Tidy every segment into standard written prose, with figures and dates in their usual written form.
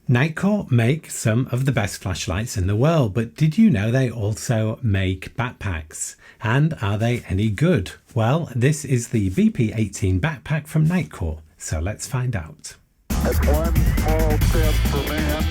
Nitecore make some of the best flashlights in the world, but did you know they also make backpacks? And are they any good? Well, this is the BP18 backpack from Nitecore, so let's find out. That's one small step for man,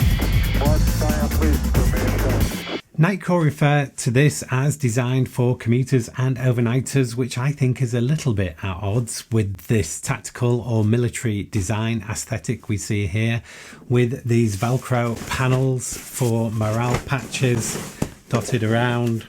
one giant leap for mankind. Nitecore refer to this as designed for commuters and overnighters, which I think is a little bit at odds with this tactical or military design aesthetic we see here, with these Velcro panels for morale patches dotted around.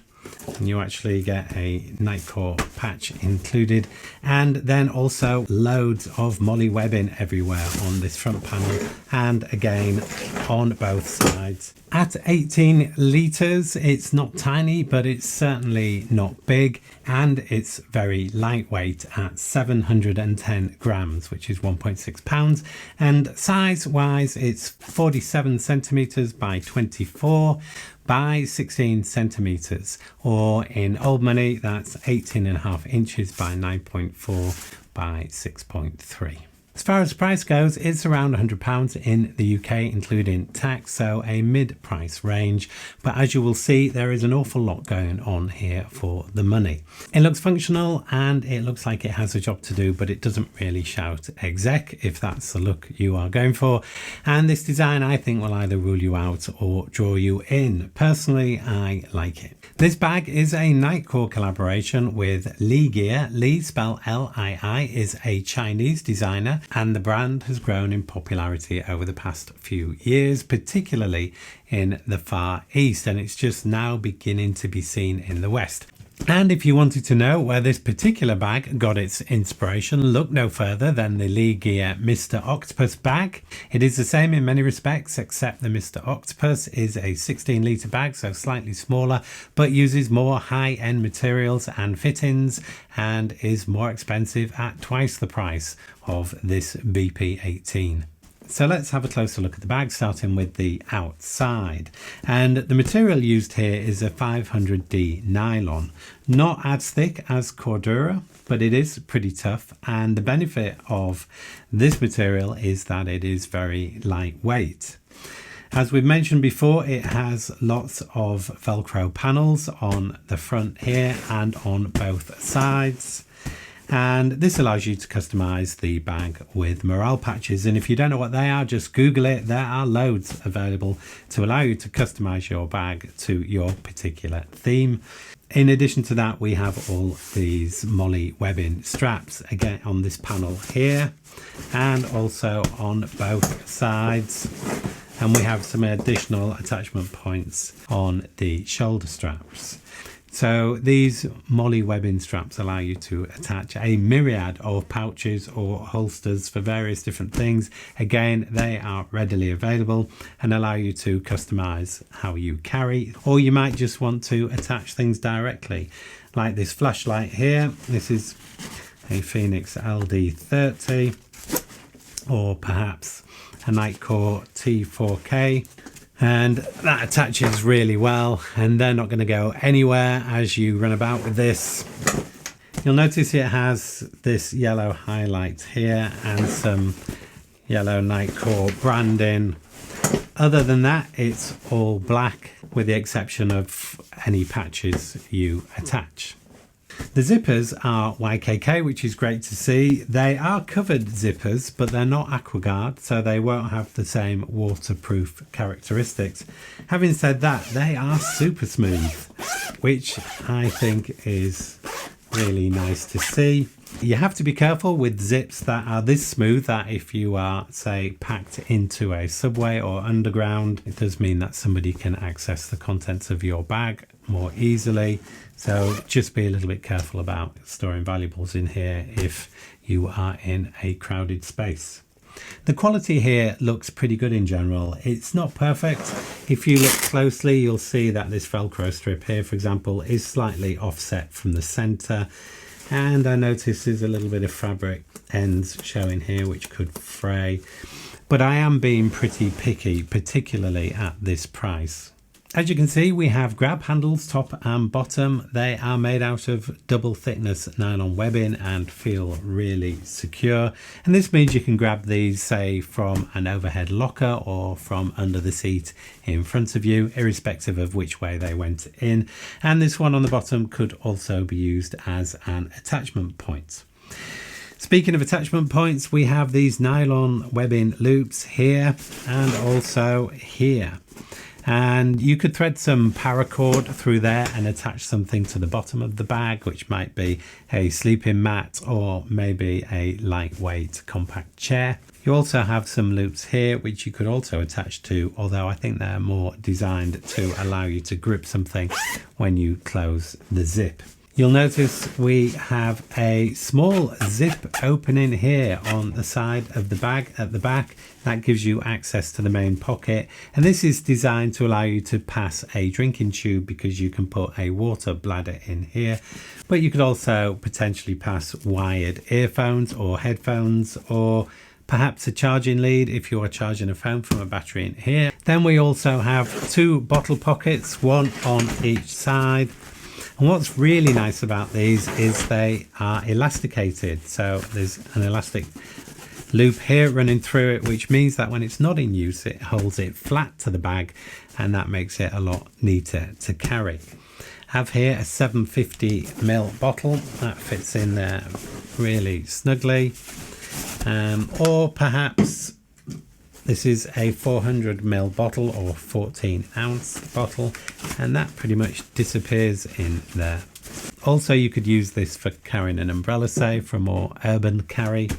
And you actually get a Nitecore patch included, and then also loads of MOLLE webbing everywhere on this front panel and again on both sides. At 18 litres, it's not tiny, but it's certainly not big, and it's very lightweight at 710 grams, which is 1.6 pounds, and size wise it's 47 centimetres by 24 by 16 centimetres, or in old money that's 18.5 inches by 9.4 by 6.3. As far as price goes, it's around £100 in the UK, including tax, so a mid-price range. But as you will see, there is an awful lot going on here for the money. It looks functional and it looks like it has a job to do, but it doesn't really shout exec if that's the look you are going for. And this design, I think, will either rule you out or draw you in. Personally, I like it. This bag is a Nitecore collaboration with Lii Gear. Lii, spelled L-I-I, is a Chinese designer, and the brand has grown in popularity over the past few years, particularly in the Far East, and it's just now beginning to be seen in the West. And if you wanted to know where this particular bag got its inspiration, look no further than the Lii Gear Mr. Octopus bag. It is the same in many respects, except the Mr. Octopus is a 16 litre bag, so slightly smaller, but uses more high-end materials and fittings and is more expensive at twice the price of this BP18. So let's have a closer look at the bag, starting with the outside. And the material used here is a 500D nylon, not as thick as Cordura, but it is pretty tough. And the benefit of this material is that it is very lightweight. As we've mentioned before, it has lots of Velcro panels on the front here and on both sides. And this allows you to customize the bag with morale patches, and if you don't know what they are, just Google it. There are loads available to allow you to customize your bag to your particular theme. In addition to that, we have all these MOLLE webbing straps again on this panel here and also on both sides, and we have some additional attachment points on the shoulder straps. So these MOLLE webbing straps allow you to attach a myriad of pouches or holsters for various different things. Again, they are readily available and allow you to customize how you carry, or you might just want to attach things directly, like this flashlight here. This is a Phoenix LD30, or perhaps a Nitecore T4K. And that attaches really well, and they're not going to go anywhere as you run about with this. You'll notice it has this yellow highlight here and some yellow Nitecore branding. Other than that, it's all black with the exception of any patches you attach. The zippers are YKK, which is great to see. They are covered zippers, but they're not AquaGuard, so they won't have the same waterproof characteristics. Having said that, they are super smooth, which I think is really nice to see. You have to be careful with zips that are this smooth, that if you are, say, packed into a subway or underground, it does mean that somebody can access the contents of your bag more easily. So just be a little bit careful about storing valuables in here if you are in a crowded space. The quality here looks pretty good in general. It's not perfect. If you look closely, you'll see that this Velcro strip here, for example, is slightly offset from the center. And I notice there's a little bit of fabric ends showing here, which could fray. But I am being pretty picky, particularly at this price. As you can see, we have grab handles top and bottom. They are made out of double thickness nylon webbing and feel really secure. And this means you can grab these, say, from an overhead locker or from under the seat in front of you, irrespective of which way they went in. And this one on the bottom could also be used as an attachment point. Speaking of attachment points, we have these nylon webbing loops here and also here. And you could thread some paracord through there and attach something to the bottom of the bag, which might be a sleeping mat or maybe a lightweight compact chair. You also have some loops here which you could also attach to, although I think they're more designed to allow you to grip something when you close the zip. You'll notice we have a small zip opening here on the side of the bag at the back. That gives you access to the main pocket, and this is designed to allow you to pass a drinking tube because you can put a water bladder in here, but you could also potentially pass wired earphones or headphones, or perhaps a charging lead if you are charging a phone from a battery in here. Then we also have two bottle pockets, one on each side. And what's really nice about these is they are elasticated. So there's an elastic loop here running through it, which means that when it's not in use, it holds it flat to the bag, and that makes it a lot neater to carry. I have here a 750ml bottle that fits in there really snugly, or perhaps this is a 400ml bottle or 14-ounce bottle, and that pretty much disappears in there. Also, you could use this for carrying an umbrella, say, for more urban carry,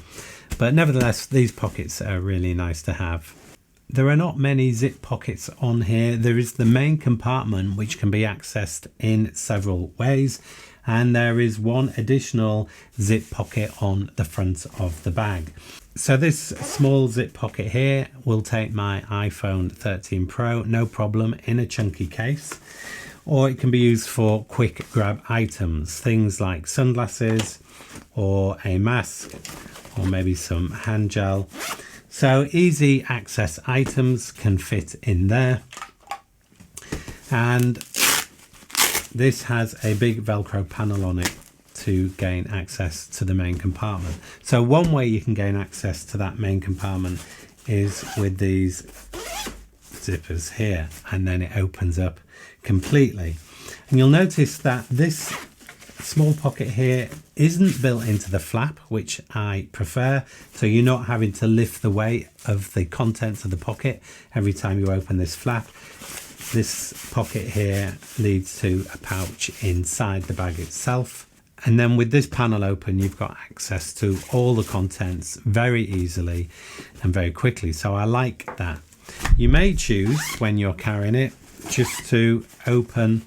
but nevertheless, these pockets are really nice to have. There are not many zip pockets on here. There is the main compartment, which can be accessed in several ways, and there is one additional zip pocket on the front of the bag. So this small zip pocket here will take my iPhone 13 Pro, no problem, in a chunky case. Or it can be used for quick grab items, things like sunglasses or a mask or maybe some hand gel. So easy access items can fit in there. And this has a big Velcro panel on it to gain access to the main compartment. So one way you can gain access to that main compartment is with these zippers here, and then it opens up completely. And you'll notice that this small pocket here isn't built into the flap, which I prefer, so you're not having to lift the weight of the contents of the pocket every time you open this flap. This pocket here leads to a pouch inside the bag itself. And then with this panel open, you've got access to all the contents very easily and very quickly. So I like that. You may choose, when you're carrying it, just to open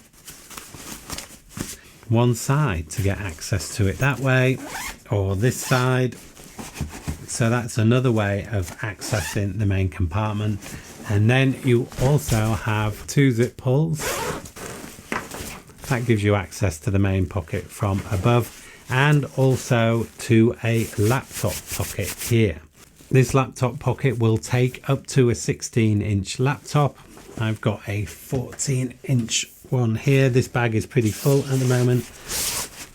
one side to get access to it that way, or this side. So that's another way of accessing the main compartment. And then you also have two zip pulls. That gives you access to the main pocket from above, and also to a laptop pocket here. This laptop pocket will take up to a 16-inch laptop. I've got a 14-inch one here. This bag is pretty full at the moment,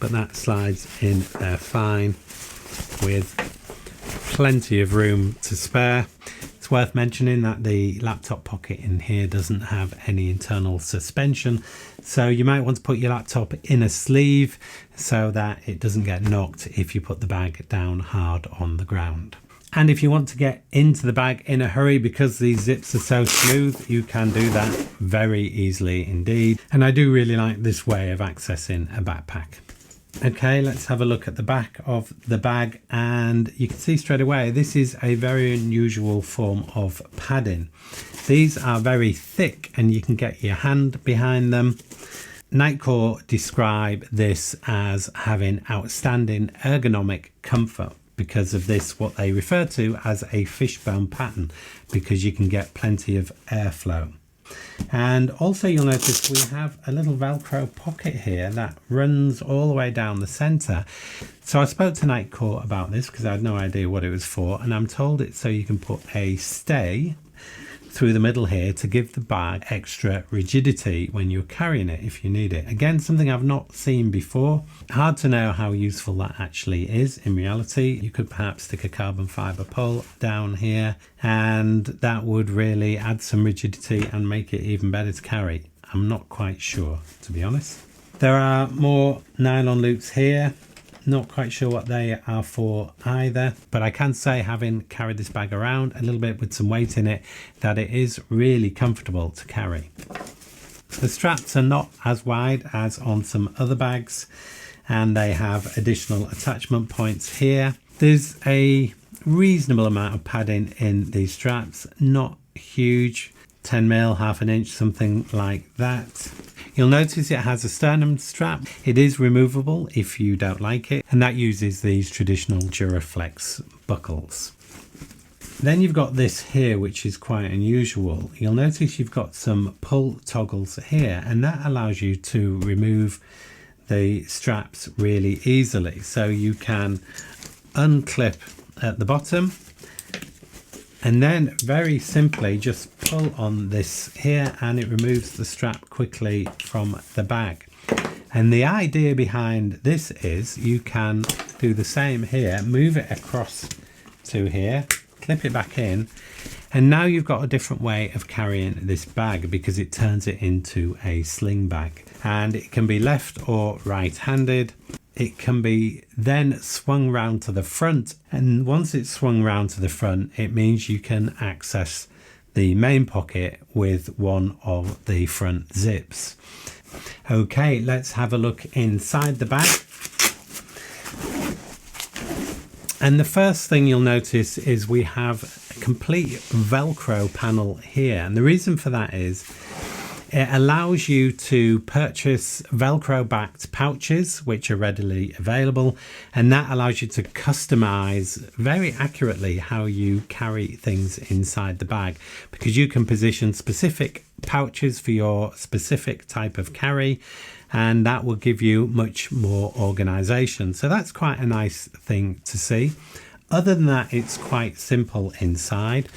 but that slides in there fine with plenty of room to spare. It's worth mentioning that the laptop pocket in here doesn't have any internal suspension, so you might want to put your laptop in a sleeve so that it doesn't get knocked if you put the bag down hard on the ground. And if you want to get into the bag in a hurry because these zips are so smooth, you can do that very easily indeed. And I do really like this way of accessing a backpack. Okay, let's have a look at the back of the bag, and you can see straight away this is a very unusual form of padding. These are very thick and you can get your hand behind them. Nitecore describe this as having outstanding ergonomic comfort because of this, what they refer to as a fishbone pattern, because you can get plenty of airflow. And also you'll notice we have a little Velcro pocket here that runs all the way down the center. So I spoke to Nitecore about this because I had no idea what it was for, and I'm told it's so you can put a stay through the middle here to give the bag extra rigidity when you're carrying it if you need it. Again, something I've not seen before. Hard to know how useful that actually is in reality. You could perhaps stick a carbon fiber pole down here and that would really add some rigidity and make it even better to carry. I'm not quite sure, to be honest. There are more nylon loops here. Not quite sure what they are for either, but I can say, having carried this bag around a little bit with some weight in it, that it is really comfortable to carry. The straps are not as wide as on some other bags, and they have additional attachment points here. There's a reasonable amount of padding in these straps, not huge, 10mm, half an inch, something like that. You'll notice it has a sternum strap. It is removable if you don't like it, and that uses these traditional Duraflex buckles. Then you've got this here, which is quite unusual. You'll notice you've got some pull toggles here, and that allows you to remove the straps really easily. So you can unclip at the bottom, and then very simply just pull on this here and it removes the strap quickly from the bag. And the idea behind this is you can do the same here, move it across to here, clip it back in, and now you've got a different way of carrying this bag because it turns it into a sling bag. And it can be left or right-handed. It can be then swung round to the front, and once it's swung round to the front, it means you can access the main pocket with one of the front zips. Okay, let's have a look inside the bag. And the first thing you'll notice is we have a complete Velcro panel here, and the reason for that is it allows you to purchase Velcro backed pouches which are readily available, and that allows you to customize very accurately how you carry things inside the bag, because you can position specific pouches for your specific type of carry, and that will give you much more organization. So that's quite a nice thing to see. Other than that, it's quite simple inside.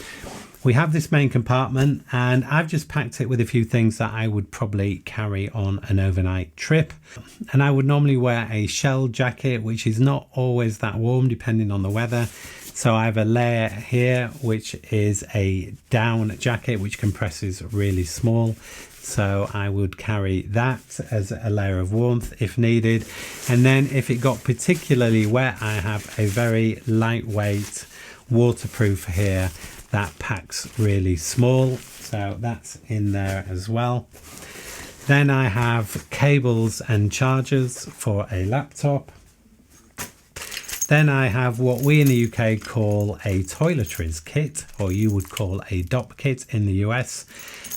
We have this main compartment, and I've just packed it with a few things that I would probably carry on an overnight trip. And I would normally wear a shell jacket, which is not always that warm depending on the weather. So I have a layer here, which is a down jacket, which compresses really small. So I would carry that as a layer of warmth if needed. And then if it got particularly wet, I have a very lightweight waterproof here that packs really small, so that's in there as well. Then I have cables and chargers for a laptop. Then I have what we in the UK call a toiletries kit, or you would call a DOP kit in the US,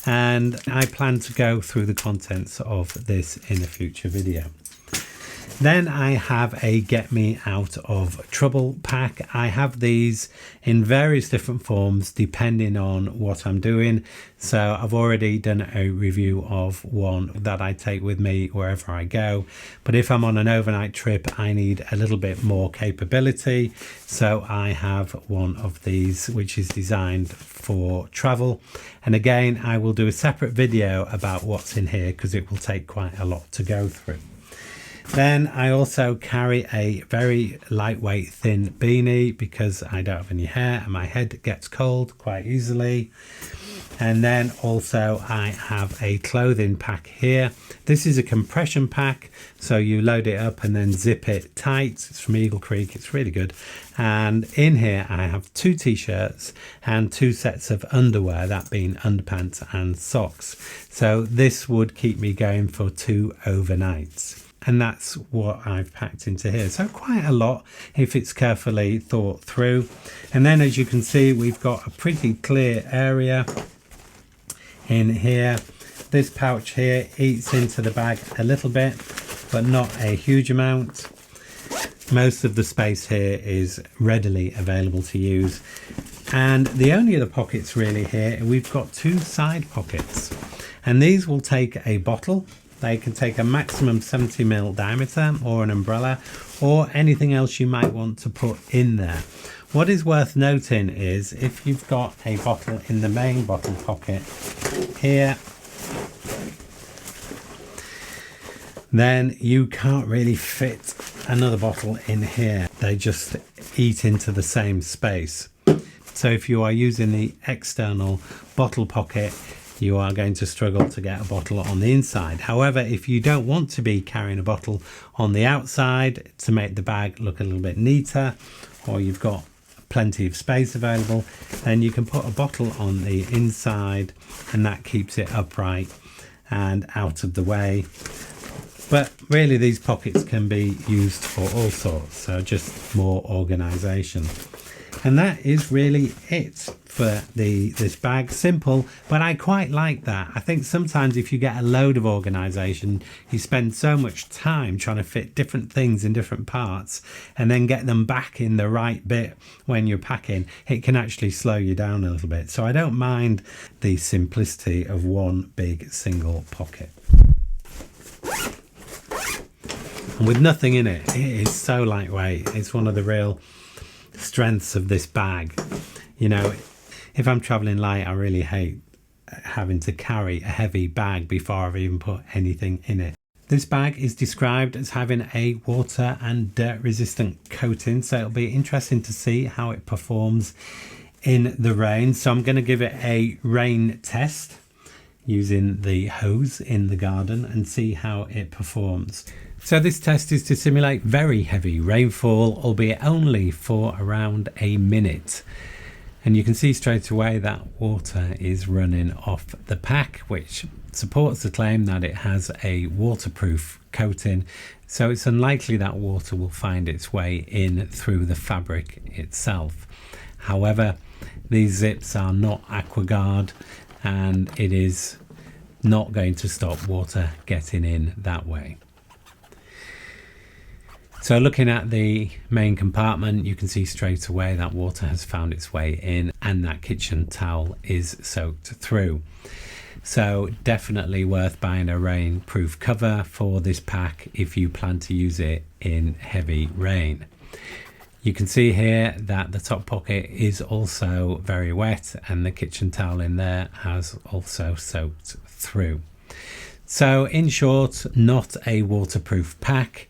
and I plan to go through the contents of this in a future video. Then I have a Get Me Out of Trouble pack. I have these in various different forms depending on what I'm doing. So I've already done a review of one that I take with me wherever I go. But if I'm on an overnight trip, I need a little bit more capability. So I have one of these which is designed for travel. And again, I will do a separate video about what's in here because it will take quite a lot to go through. Then I also carry a very lightweight thin beanie because I don't have any hair and my head gets cold quite easily. And then also I have a clothing pack here. This is a compression pack, so you load it up and then zip it tight. It's from Eagle Creek, it's really good. And in here I have 2 t-shirts and 2 sets of underwear, that being underpants and socks. So this would keep me going for 2 overnights. And that's what I've packed into here. So quite a lot if it's carefully thought through. And then as you can see, we've got a pretty clear area in here. This pouch here eats into the bag a little bit, but not a huge amount. Most of the space here is readily available to use. And the only other pockets really here, we've got 2 side pockets. And these will take a bottle. They can take a maximum 70mm diameter or an umbrella or anything else you might want to put in there. What is worth noting is if you've got a bottle in the main bottle pocket here, then you can't really fit another bottle in here. They just eat into the same space. So if you are using the external bottle pocket, you are going to struggle to get a bottle on the inside. However, if you don't want to be carrying a bottle on the outside to make the bag look a little bit neater, or you've got plenty of space available, then you can put a bottle on the inside and that keeps it upright and out of the way. But really these pockets can be used for all sorts, so just more organization. And that is really it for this bag. Simple, but I quite like that. I think sometimes if you get a load of organization, you spend so much time trying to fit different things in different parts and then get them back in the right bit when you're packing. It can actually slow you down a little bit. So I don't mind the simplicity of one big single pocket. And with nothing in it, it is so lightweight. It's one of the real strengths of this bag. You know, if I'm traveling light, I really hate having to carry a heavy bag before I've even put anything in it. This bag is described as having a water and dirt resistant coating, so it'll be interesting to see how it performs in the rain. So I'm going to give it a rain test using the hose in the garden and see how it performs. So this test is to simulate very heavy rainfall, albeit only for around a minute. And you can see straight away that water is running off the pack, which supports the claim that it has a waterproof coating. So it's unlikely that water will find its way in through the fabric itself. However, these zips are not AquaGuard and it is not going to stop water getting in that way. So looking at the main compartment, you can see straight away that water has found its way in and that kitchen towel is soaked through. So definitely worth buying a rainproof cover for this pack if you plan to use it in heavy rain. You can see here that the top pocket is also very wet and the kitchen towel in there has also soaked through. So in short, not a waterproof pack,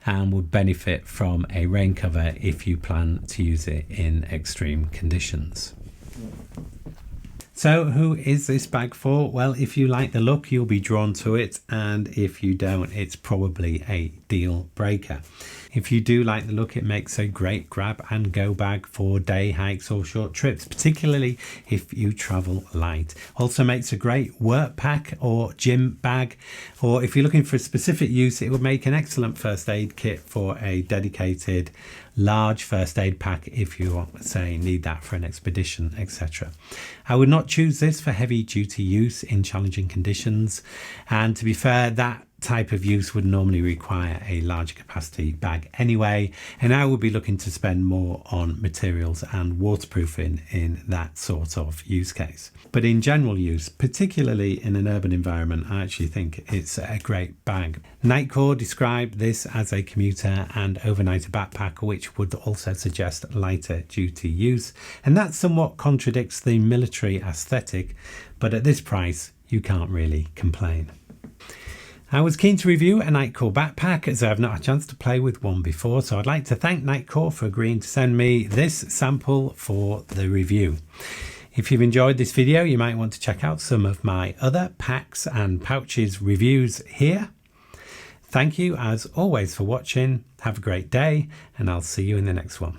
and would benefit from a rain cover if you plan to use it in extreme conditions. So who is this bag for? Well, if you like the look, you'll be drawn to it, and if you don't, it's probably a deal breaker. If you do like the look, it makes a great grab and go bag for day hikes or short trips, particularly if you travel light. Also makes a great work pack or gym bag, or if you're looking for a specific use, it would make an excellent first aid kit for a dedicated large first aid pack if you say need that for an expedition, etc. I would not choose this for heavy duty use in challenging conditions, and to be fair, that type of use would normally require a larger capacity bag anyway, and I would be looking to spend more on materials and waterproofing in that sort of use case. But in general use, particularly in an urban environment, I actually think it's a great bag. Nitecore described this as a commuter and overnighter backpack, which would also suggest lighter duty use, and that somewhat contradicts the military aesthetic, but at this price you can't really complain. I was keen to review a Nitecore backpack as I've not had a chance to play with one before, so I'd like to thank Nitecore for agreeing to send me this sample for the review. If you've enjoyed this video, you might want to check out some of my other packs and pouches reviews here. Thank you as always for watching, have a great day, and I'll see you in the next one.